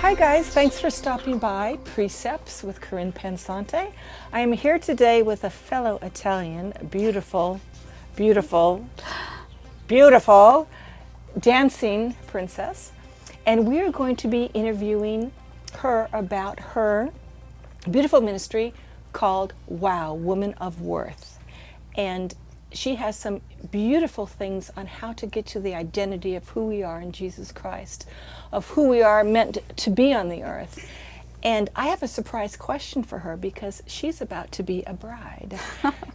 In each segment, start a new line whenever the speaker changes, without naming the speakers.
Hi guys, thanks for stopping by Precepts with Karynn Pensanti. I am here today with a fellow Italian, beautiful dancing princess, and we are going to be interviewing her about her beautiful ministry called Wow, Woman of Worth. And she has some beautiful things on how to get to the identity of who we are in Jesus Christ, of who we are meant to be on the earth. And I have a surprise question for her because she's about to be a bride.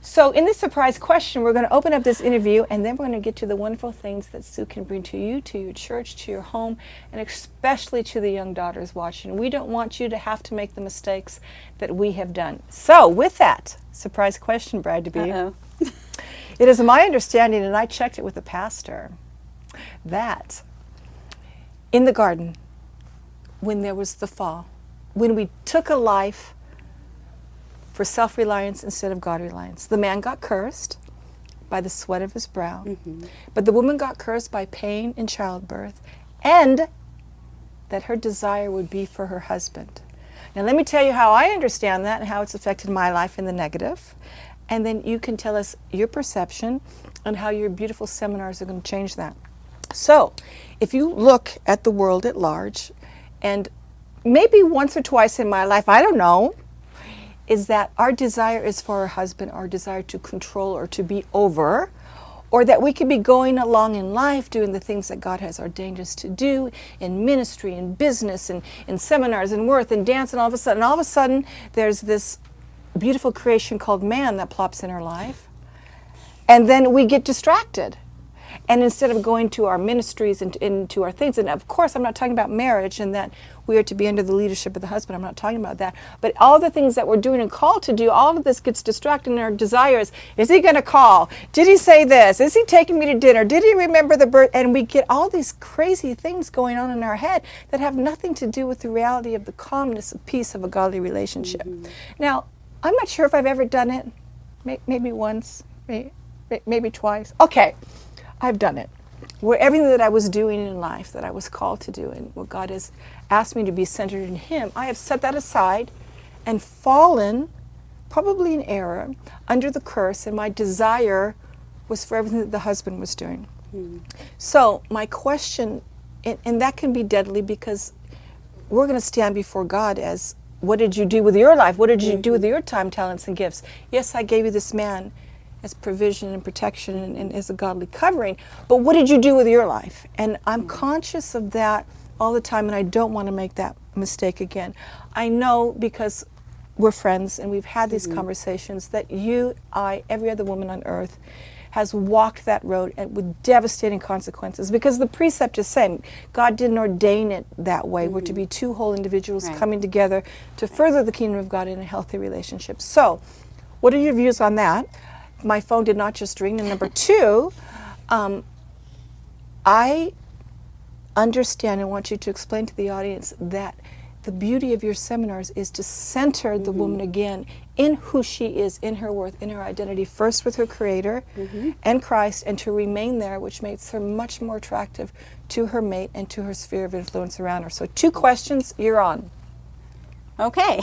So in this surprise question, we're going to open up this interview, and then we're going to get to the wonderful things that Sue can bring to you, to your church, to your home, and especially to the young daughters watching. We don't want you to have to make the mistakes that we have done. So with that, surprise question, bride-to-be.
Uh-oh.
It is my understanding, and I checked it with the pastor, that in the garden, when there was the fall, when we took a life for self-reliance instead of God-reliance, the man got cursed by the sweat of his brow, but the woman got cursed by pain in childbirth, and that her desire would be for her husband. Now let me tell you how I understand that and how it's affected my life in the negative. And then you can tell us your perception and how your beautiful seminars are going to change that. So, if you look at the world at large, and maybe once or twice in my life, I don't know, is that our desire is for our husband, our desire to control or to be over, or that we could be going along in life doing the things that God has ordained us to do in ministry, in business, and in seminars, and worth, and dance, and all of a sudden, there's this beautiful creation called man that plops in our life, and then we get distracted. And instead of going to our ministries and into our things, and of course I'm not talking about marriage and that we are to be under the leadership of the husband, I'm not talking about that, but all the things that we're doing and called to do, all of this gets distracted in our desires. Is he going to call? Did he say this? Is he taking me to dinner? Did he remember the birth? And we get all these crazy things going on in our head that have nothing to do with the reality of the calmness and peace of a godly relationship. Now, I'm not sure if I've ever done it. Maybe once, maybe twice. Okay, I've done it. Where everything that I was doing in life, that I was called to do, and what God has asked me to be centered in Him, I have set that aside and fallen, probably in error, under the curse, and my desire was for everything that the husband was doing. So my question, and that can be deadly because we're going to stand before God as, what did you do with your life? What did you do with your time, talents, and gifts? Yes, I gave you this man as provision and protection and as a godly covering, but what did you do with your life? And I'm conscious of that all the time, and I don't want to make that mistake again. I know because we're friends and we've had these conversations that you, I, every other woman on earth has walked that road and with devastating consequences, because the precept is saying God didn't ordain it that way. We're to be two whole individuals coming together to further the kingdom of God in a healthy relationship. So, what are your views on that? My phone did not just ring. And number two, I understand and want you to explain to the audience that the beauty of your seminars is to center the woman again in who she is, in her worth, in her identity, first with her Creator and Christ, and to remain there, which makes her much more attractive to her mate and to her sphere of influence around her. So 2 questions, you're on.
Okay.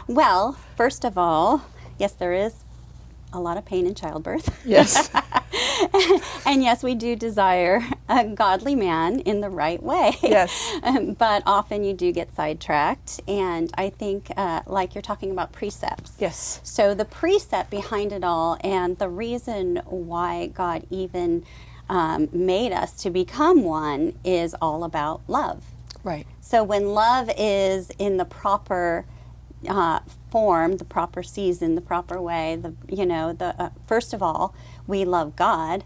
Well, first of all, yes, there is a lot of pain in childbirth.
Yes.
And yes, we do desire a godly man in the right way.
Yes.
But often you do get sidetracked. And I think, like you're talking about precepts.
Yes.
So the precept behind it all, and the reason why God even made us to become one, is all about love.
Right.
So when love is in the proper form, the proper season, the proper way, first of all, we love God,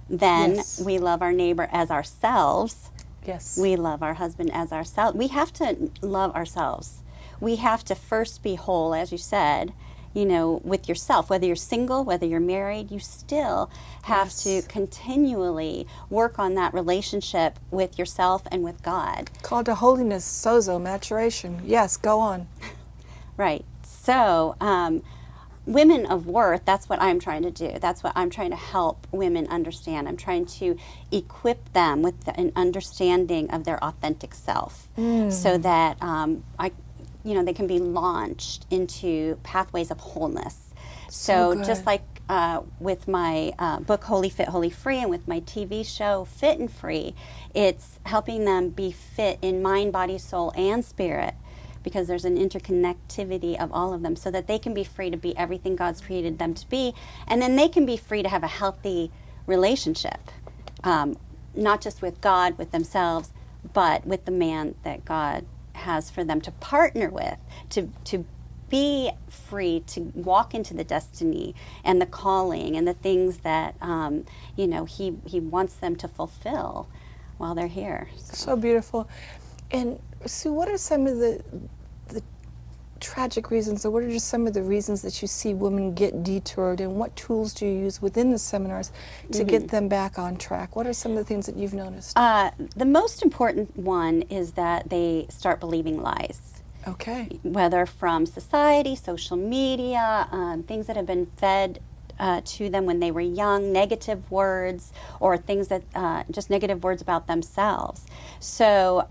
then we love our neighbor as ourselves.
Yes.
We love our husband as ourselves. We have to love ourselves. We have to first be whole, as you said, with yourself. Whether you're single, whether you're married, you still have to continually work on that relationship with yourself and with God.
Called to holiness, sozo, maturation. Yes, go on.
Right. So women of worth, that's what I'm trying to do. That's what I'm trying to help women understand. I'm trying to equip them with an understanding of their authentic self, so that they can be launched into pathways of wholeness. So just like with my book, Holy Fit, Holy Free, and with my TV show, Fit and Free, it's helping them be fit in mind, body, soul, and spirit, because there's an interconnectivity of all of them, so that they can be free to be everything God's created them to be, and then they can be free to have a healthy relationship, not just with God, with themselves, but with the man that God has for them to partner with, to be free to walk into the destiny and the calling and the things that he wants them to fulfill while they're here.
So beautiful. And Sue, what are some of the tragic reasons, or what are just some of the reasons that you see women get detoured, and what tools do you use within the seminars to get them back on track? What are some of the things that you've noticed?
The most important one is that they start believing lies.
Okay.
Whether from society, social media, things that have been fed to them when they were young, negative words, or things that just negative words about themselves. So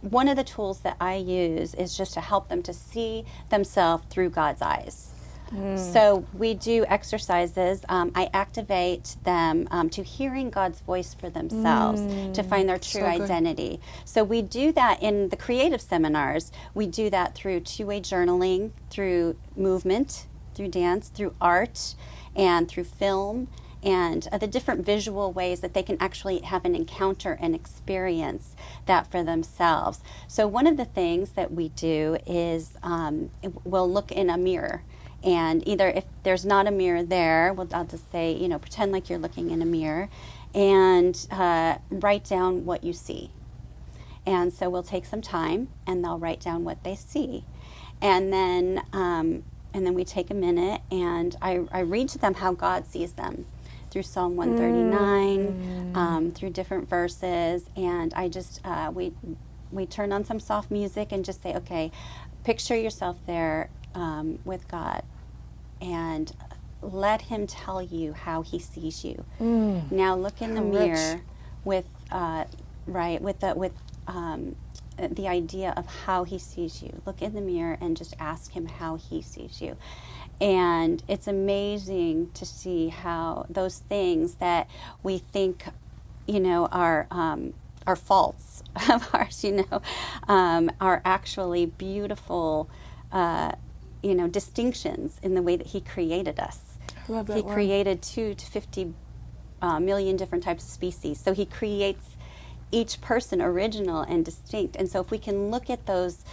one of the tools that I use is just to help them to see themselves through God's eyes. So we do exercises. I activate them to hearing God's voice for themselves, to find their true identity. So we do that in the creative seminars. We do that through two-way journaling, through movement, through dance, through art, and through film, and the different visual ways that they can actually have an encounter and experience that for themselves. So one of the things that we do is we'll look in a mirror. And either if there's not a mirror there, I'll just say, pretend like you're looking in a mirror, and write down what you see. And so we'll take some time, and they'll write down what they see. And then we take a minute, and I read to them how God sees them through Psalm 139, through different verses. And I just, we turn on some soft music and just say, okay, picture yourself there with God, and let him tell you how he sees you. Now look in the mirror with the idea of how he sees you. Look in the mirror and just ask him how he sees you. And it's amazing to see how those things that we think, are faults of ours, are actually beautiful, distinctions in the way that he created us.
I love that
He
word.
created 2 to 50 million different types of species. So he creates each person original and distinct. And so if we can look at those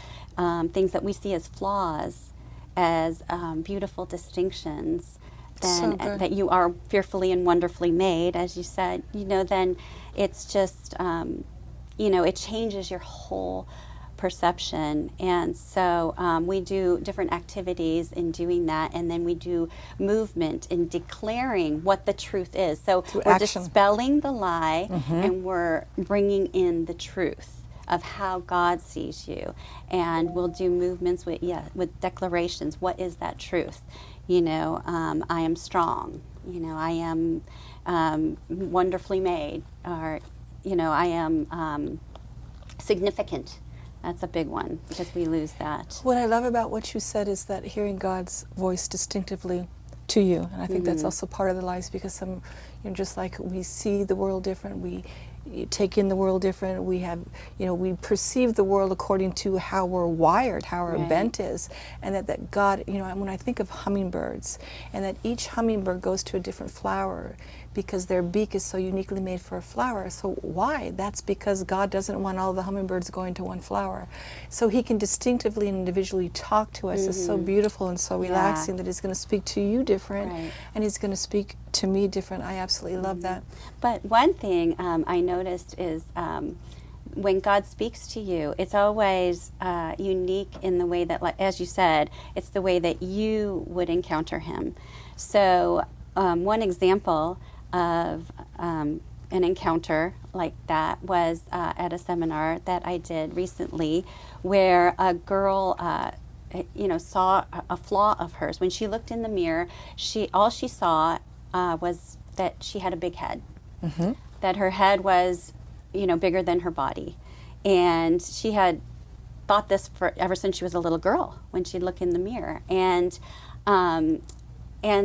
things that we see as flaws as beautiful distinctions, then that you are fearfully and wonderfully made, as you said, then it's just, it changes your whole perception. And so we do different activities in doing that, and then we do movement in declaring what the truth is. So we're dispelling the lie, and we're bringing in the truth of how God sees you. And we'll do movements with declarations. What is that truth? I am strong. I am wonderfully made. Or, I am significant. That's a big one, because we lose that.
What I love about what you said is that hearing God's voice distinctively to you, and I think that's also part of the lives, because just like we see the world different, we take in the world different, we have, we perceive the world according to how we're wired, how our bent is, and that God, when I think of hummingbirds, and that each hummingbird goes to a different flower, because their beak is so uniquely made for a flower. So why? That's because God doesn't want all the hummingbirds going to one flower. So he can distinctively and individually talk to us. It's so beautiful and so relaxing that he's going to speak to you different, and he's going to speak to me different. I absolutely love that.
But one thing I noticed is when God speaks to you, it's always unique in the way that, like, as you said, it's the way that you would encounter him. So one example of an encounter like that was at a seminar that I did recently, where a girl saw a flaw of hers. When she looked in the mirror, all she saw was that she had a big head, that her head was, bigger than her body. And she had thought this ever since she was a little girl when she'd look in the mirror. And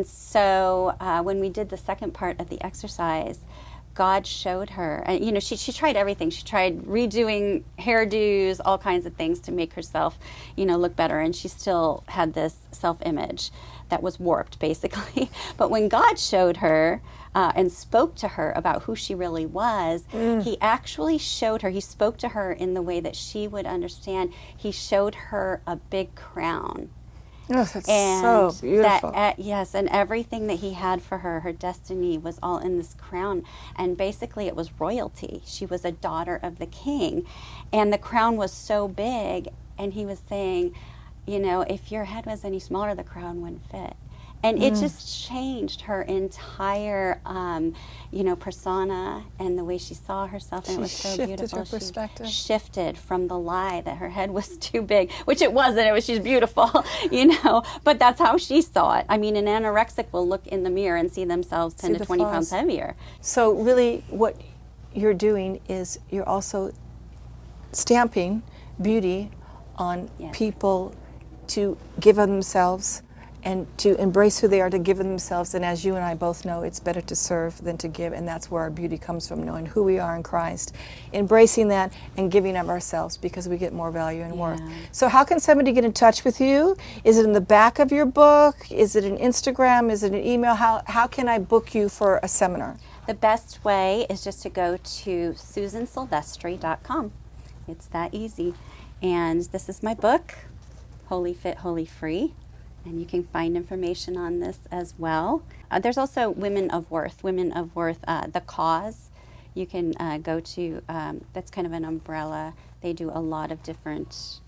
so when we did the second part of the exercise, God showed her, and she tried everything. She tried redoing hairdos, all kinds of things to make herself, look better. And she still had this self-image that was warped, basically. But when God showed her and spoke to her about who she really was, he actually showed her, he spoke to her in the way that she would understand. He showed her a big crown.
Oh, that's so beautiful.
Yes, and everything that he had for her, her destiny, was all in this crown. And basically it was royalty. She was a daughter of the king. And the crown was so big, and he was saying, if your head was any smaller, the crown wouldn't fit. And it just changed her entire, persona and the way she saw herself. And it was so beautiful.
Her perspective.
She shifted from the lie that her head was too big, which it wasn't. She's beautiful, But that's how she saw it. I mean, an anorexic will look in the mirror and see themselves 10 to 20 pounds heavier.
So really what you're doing is you're also stamping beauty on people to give of themselves and to embrace who they are, to give of themselves. And as you and I both know, it's better to serve than to give, and that's where our beauty comes from, knowing who we are in Christ, embracing that and giving of ourselves, because we get more value and worth. So how can somebody get in touch with you? Is it in the back of your book? Is it an Instagram? Is it an email? How can I book you for a seminar?
The best way is just to go to SusanSilvestri.com. It's that easy. And this is my book, Holy Fit, Holy Free. And you can find information on this as well. There's also Women of Worth, The Cause. You can go to, that's kind of an umbrella. They do a lot of different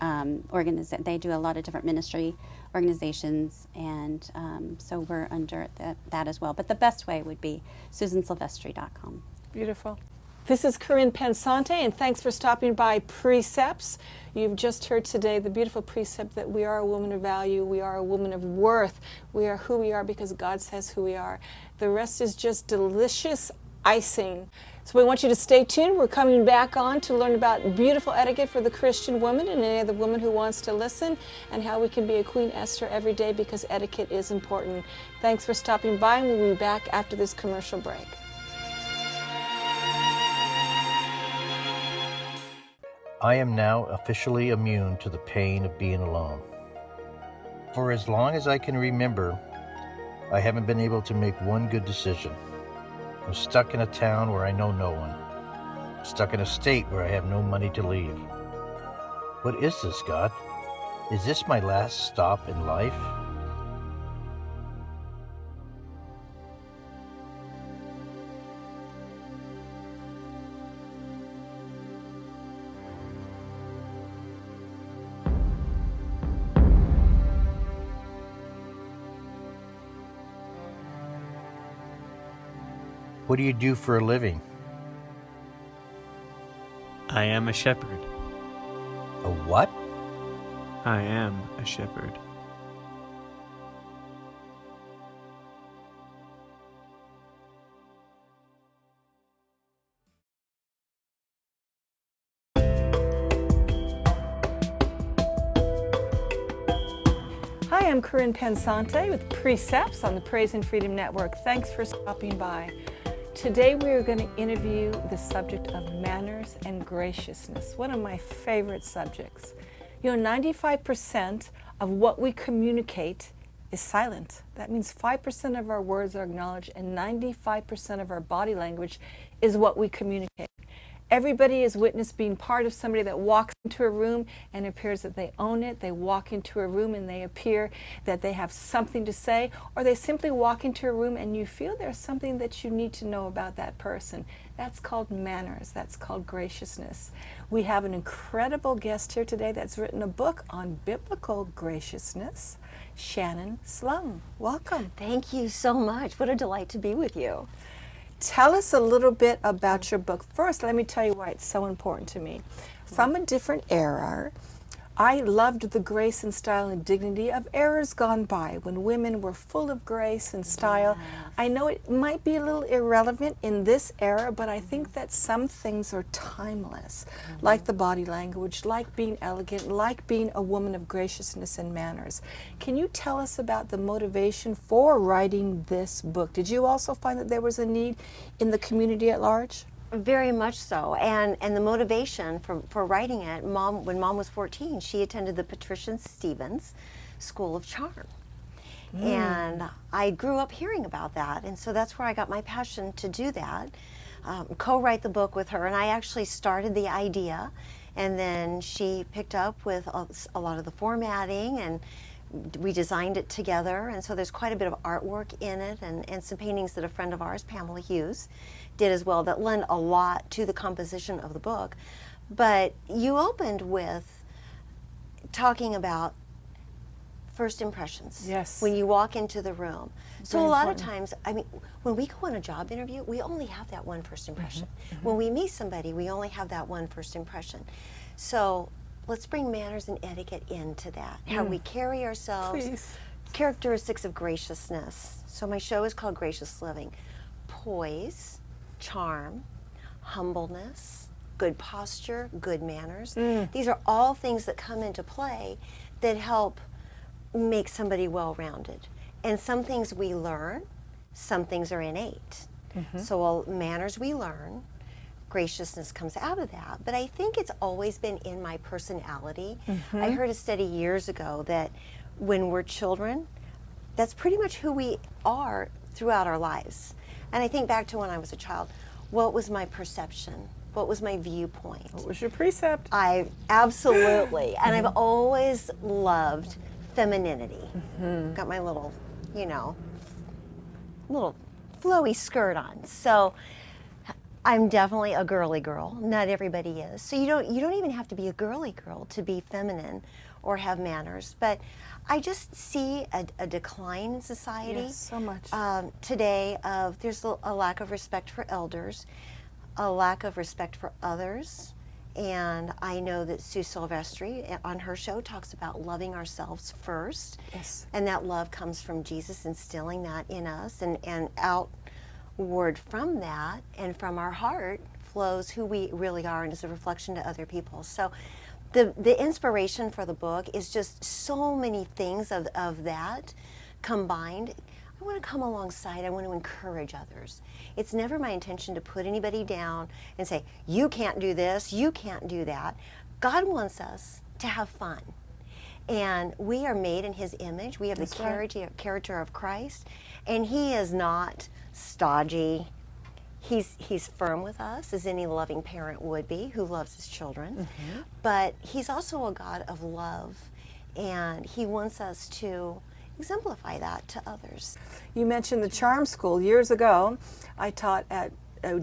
they do a lot of different ministry organizations, and so we're under that as well. But the best way would be SusanSilvestri.com.
Beautiful. This is Karynn Pensanti, and thanks for stopping by Precepts. You've just heard today the beautiful precept that we are a woman of value, we are a woman of worth, we are who we are because God says who we are. The rest is just delicious icing. So we want you to stay tuned. We're coming back on to learn about beautiful etiquette for the Christian woman and any other woman who wants to listen, and how we can be a Queen Esther every day, because etiquette is important. Thanks for stopping by, and we'll be back after this commercial break.
I am now officially immune to the pain of being alone. For as long as I can remember, I haven't been able to make one good decision. I'm stuck in a town where I know no one. Stuck in a state where I have no money to leave. What is this, God? Is this my last stop in life? What do you do for a living?
I am a shepherd.
A what?
I am a shepherd.
Hi, I'm Karynn Pensanti with Precepts on the Praise and Freedom Network. Thanks for stopping by. Today we are going to interview the subject of manners and graciousness, one of my favorite subjects. 95% of what we communicate is silent. That means 5% of our words are acknowledged, and 95% of our body language is what we communicate. Everybody is witnessed being part of somebody that walks into a room and appears that they own it. They walk into a room and they appear that they have something to say, or they simply walk into a room and you feel there's something that you need to know about that person. That's called manners. That's called graciousness. We have an incredible guest here today that's written a book on biblical graciousness, Shannon Sloane. Welcome.
Thank you so much. What a delight to be with you.
Tell us a little bit about your book. First, let me tell you why it's so important to me. From a different era, I loved the grace and style and dignity of eras gone by when women were full of grace and style. I know it might be a little irrelevant in this era, but I think that some things are timeless, like the body language, like being elegant, like being a woman of graciousness and manners. Can you tell us about the motivation for writing this book? Did you also find that there was a need in the community at large?
Very much so. And the motivation for writing it, when Mom was 14, she attended the Patricia Stevens School of Charm. And I grew up hearing about that. And so that's where I got my passion to do that, co-write the book with her. And I actually started the idea, and then she picked up with a lot of the formatting, and we designed it together. And so there's quite a bit of artwork in it, and some paintings that a friend of ours, Pamela Hughes, did as well, that lend a lot to the composition of the book. But you opened with talking about first impressions.
Yes.
When you walk into the room. So
Very
a lot
important.
of times, I mean, when we go on a job interview, we only have that one first impression. When we meet somebody, we only have that one first impression. So let's bring manners and etiquette into that. How we carry ourselves.
Please.
Characteristics of graciousness. So my show is called Gracious Living. Poise, charm, humbleness, good posture, good manners. These are all things that come into play that help make somebody well-rounded. And some things we learn, some things are innate. So manners we learn, graciousness comes out of that. But I think it's always been in my personality. I heard a study years ago that when we're children, that's pretty much who we are throughout our lives. And I think back to when I was a child, what was my perception? What was my viewpoint?
What was your precept?
I absolutely, and I've always loved femininity. Got my little, little flowy skirt on. So I'm definitely a girly girl. Not everybody is. So you don't even have to be a girly girl to be feminine or have manners. But I just see a decline in society.
Yes, so much.
Today there's a lack of respect for elders, a lack of respect for others. And I know that Sue Silvestri on her show talks about loving ourselves first.
Yes.
And that love comes from Jesus instilling that in us, and outward from that and from our heart flows who we really are and is a reflection to other people. So the inspiration for the book is just so many things of that combined. I want to come alongside, I want to encourage others. It's never my intention to put anybody down and say, you can't do this, you can't do that. God wants us to have fun. And we are made in His image. We have
That's
the
right.
character of Christ. And He is not stodgy. He's firm with us, as any loving parent would be who loves his children. But He's also a God of love. And He wants us to exemplify that to others.
You mentioned the charm school. Years ago, I taught at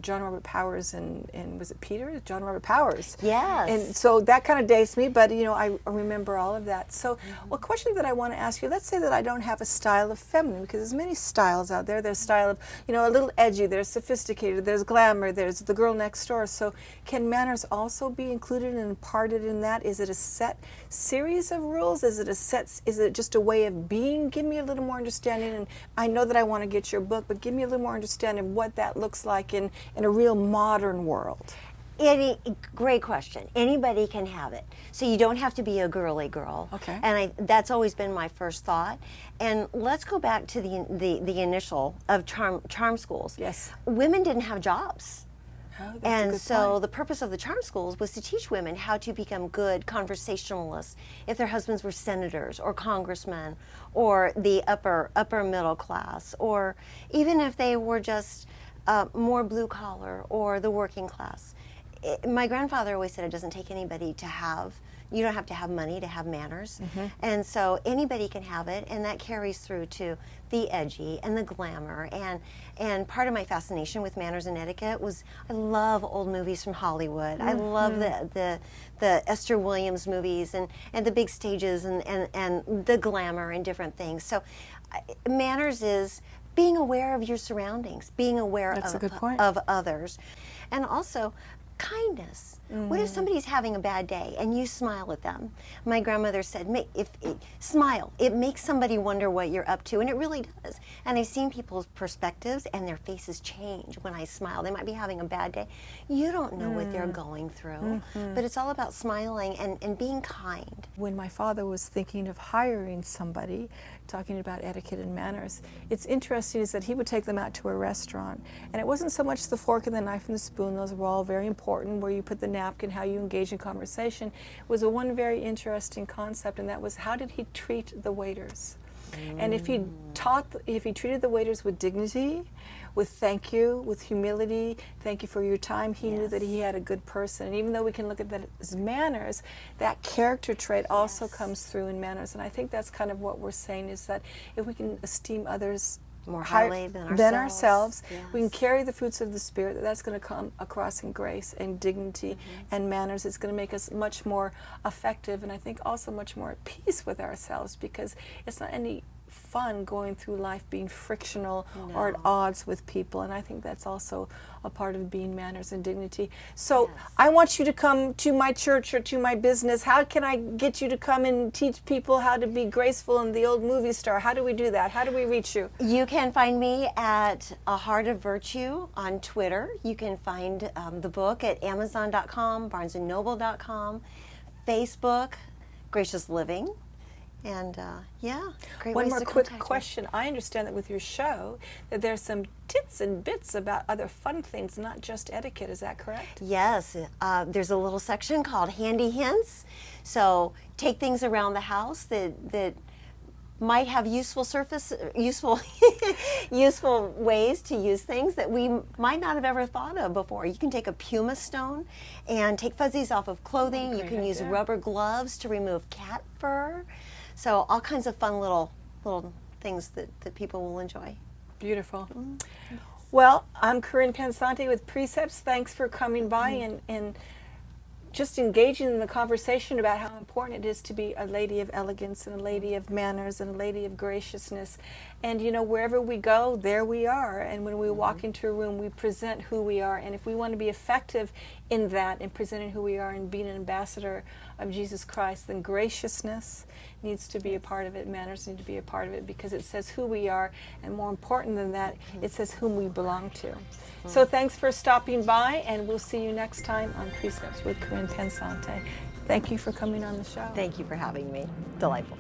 John Robert Powers and was it Peter? John Robert Powers.
Yes.
And so that kind of dates me, but I remember all of that. So a question that I want to ask you, let's say that I don't have a style of feminine, because there's many styles out there. There's style of, a little edgy, there's sophisticated, there's glamour, there's the girl next door. So can manners also be included and imparted in that? Is it a set series of rules? Is it just a way of being? Give me a little more understanding. And I know that I want to get your book, but give me a little more understanding of what that looks like in a real modern world.
Great question. Anybody can have it. So you don't have to be a girly girl.
Okay.
And that's always been my first thought. And let's go back to the initial of charm schools.
Yes.
Women didn't have jobs.
Oh, that's a
And
good
so
point.
the purpose of the charm schools was to teach women how to become good conversationalists if their husbands were senators or congressmen or the upper middle class, or even if they were just more blue collar or the working class. My grandfather always said it doesn't take anybody to have, you don't have to have money to have manners. And so anybody can have it, and that carries through to the edgy and the glamour. And part of my fascination with manners and etiquette was I love old movies from Hollywood. I love the Esther Williams movies and the big stages and the glamour and different things. So manners is being aware of your surroundings, being aware
That's a good point.
of others. And also, kindness. What if somebody's having a bad day and you smile at them? My grandmother said, smile. It makes somebody wonder what you're up to, and it really does. And I've seen people's perspectives and their faces change when I smile. They might be having a bad day. You don't know what they're going through, but it's all about smiling and being kind.
When my father was thinking of hiring somebody, talking about etiquette and manners, it's interesting is that he would take them out to a restaurant. And it wasn't so much the fork and the knife and the spoon, those were all very important, where you put the napkin, how you engage in conversation. It was one very interesting concept, and that was how did he treat the waiters? And if he treated the waiters with dignity, with thank you, with humility, thank you for your time, he knew that he had a good person. And even though we can look at that as manners, that character trait also comes through in manners. And I think that's kind of what we're saying, is that if we can esteem others
more highly than ourselves,
we can carry the fruits of the Spirit. That's going to come across in grace and dignity and manners. It's going to make us much more effective, and I think also much more at peace with ourselves, because it's not any fun going through life being frictional or at odds with people, and I think that's also a part of being manners and dignity. So I want you to come to my church or to my business. How can I get you to come and teach people how to be graceful and the old movie star? How do we do that? How do we reach you?
You can find me at A Heart of Virtue on Twitter. You can find the book at Amazon.com, BarnesandNoble.com, Facebook, Gracious Living. And great
One
ways
more
to
quick
contact me.
question. I understand that with your show that there's some tits and bits about other fun things, not just etiquette. Is that correct?
Yes, there's a little section called Handy Hints. So take things around the house that might have useful useful ways to use things that we might not have ever thought of before. You can take a pumice stone and take fuzzies off of clothing. You can use rubber gloves to remove cat fur. So all kinds of fun little things that people will enjoy.
Beautiful. Well, I'm Karynn Pensanti with Precepts. Thanks for coming by and just engaging in the conversation about how important it is to be a lady of elegance and a lady of manners and a lady of graciousness. And you know, wherever we go, there we are. And when we walk into a room, we present who we are. And if we want to be effective in that, in presenting who we are and being an ambassador of Jesus Christ, then graciousness needs to be a part of it. Manners need to be a part of it, because it says who we are, and more important than that, it says whom we belong to. So thanks for stopping by, and we'll see you next time on Precepts with Karynn Pensanti. Thank you for coming on the show.
Thank you for having me. Delightful.